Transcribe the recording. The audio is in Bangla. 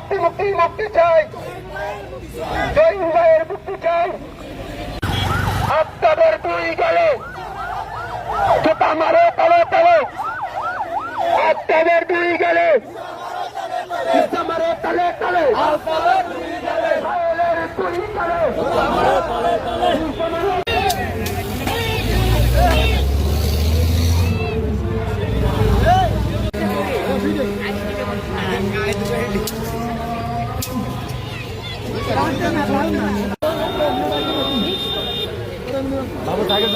মুক্তি মুক্তি মুক্তি চাই, জহির ভাইয়ের মুক্তি চাই। আপনাদের দুই গেলে জুতা মারো তলে তলে, আপনাদের দুই গেলে জুতা মারো তলে তলে, ভাইয়ের দুই গেলে জুতা মারো তলে তলে। বাবু থাকে